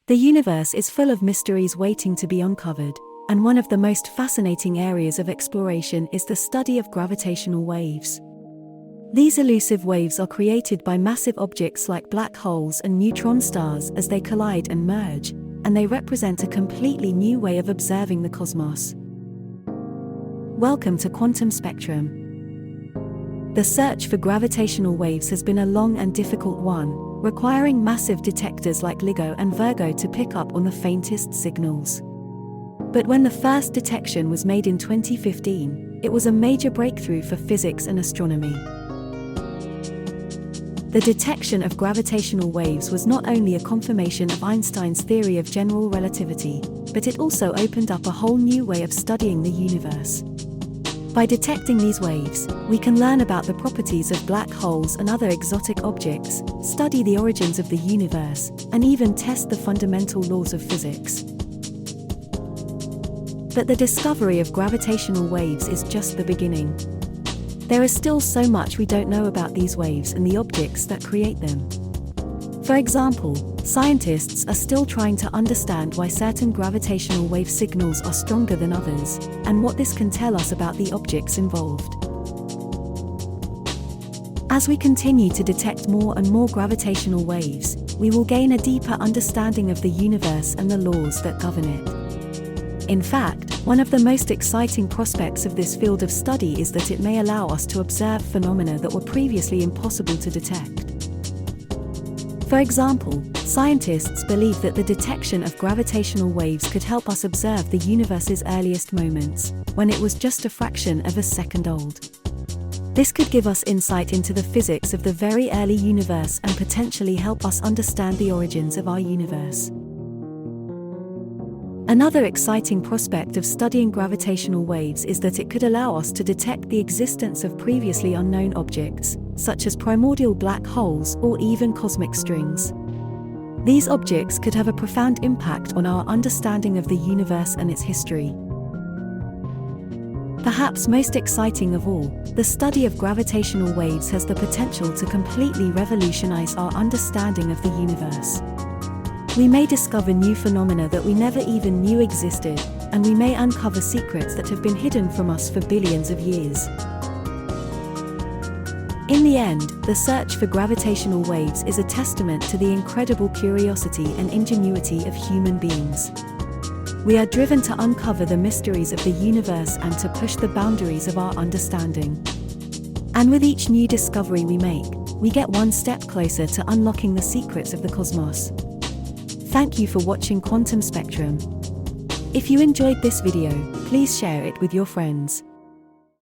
The universe is full of mysteries waiting to be uncovered, and one of the most fascinating areas of exploration is the study of gravitational waves. These elusive waves are created by massive objects like black holes and neutron stars as they collide and merge, and they represent a completely new way of observing the cosmos. Welcome to Quantum Spectrum. The search for gravitational waves has been a long and difficult one, requiring massive detectors like LIGO and Virgo to pick up on the faintest signals. But when the first detection was made in 2015, it was a major breakthrough for physics and astronomy. The detection of gravitational waves was not only a confirmation of Einstein's theory of general relativity, but it also opened up a whole new way of studying the universe. By detecting these waves, we can learn about the properties of black holes and other exotic objects, study the origins of the universe, and even test the fundamental laws of physics. But the discovery of gravitational waves is just the beginning. There is still so much we don't know about these waves and the objects that create them. For example, scientists are still trying to understand why certain gravitational wave signals are stronger than others, and what this can tell us about the objects involved. As we continue to detect more and more gravitational waves, we will gain a deeper understanding of the universe and the laws that govern it. In fact, one of the most exciting prospects of this field of study is that it may allow us to observe phenomena that were previously impossible to detect. For example, scientists believe that the detection of gravitational waves could help us observe the universe's earliest moments, when it was just a fraction of a second old. This could give us insight into the physics of the very early universe and potentially help us understand the origins of our universe. Another exciting prospect of studying gravitational waves is that it could allow us to detect the existence of previously unknown objects, such as primordial black holes or even cosmic strings. These objects could have a profound impact on our understanding of the universe and its history. Perhaps most exciting of all, the study of gravitational waves has the potential to completely revolutionize our understanding of the universe. We may discover new phenomena that we never even knew existed, and we may uncover secrets that have been hidden from us for billions of years. In the end, the search for gravitational waves is a testament to the incredible curiosity and ingenuity of human beings. We are driven to uncover the mysteries of the universe and to push the boundaries of our understanding. And with each new discovery we make, we get one step closer to unlocking the secrets of the cosmos. Thank you for watching Quantum Spectrum. If you enjoyed this video, please share it with your friends.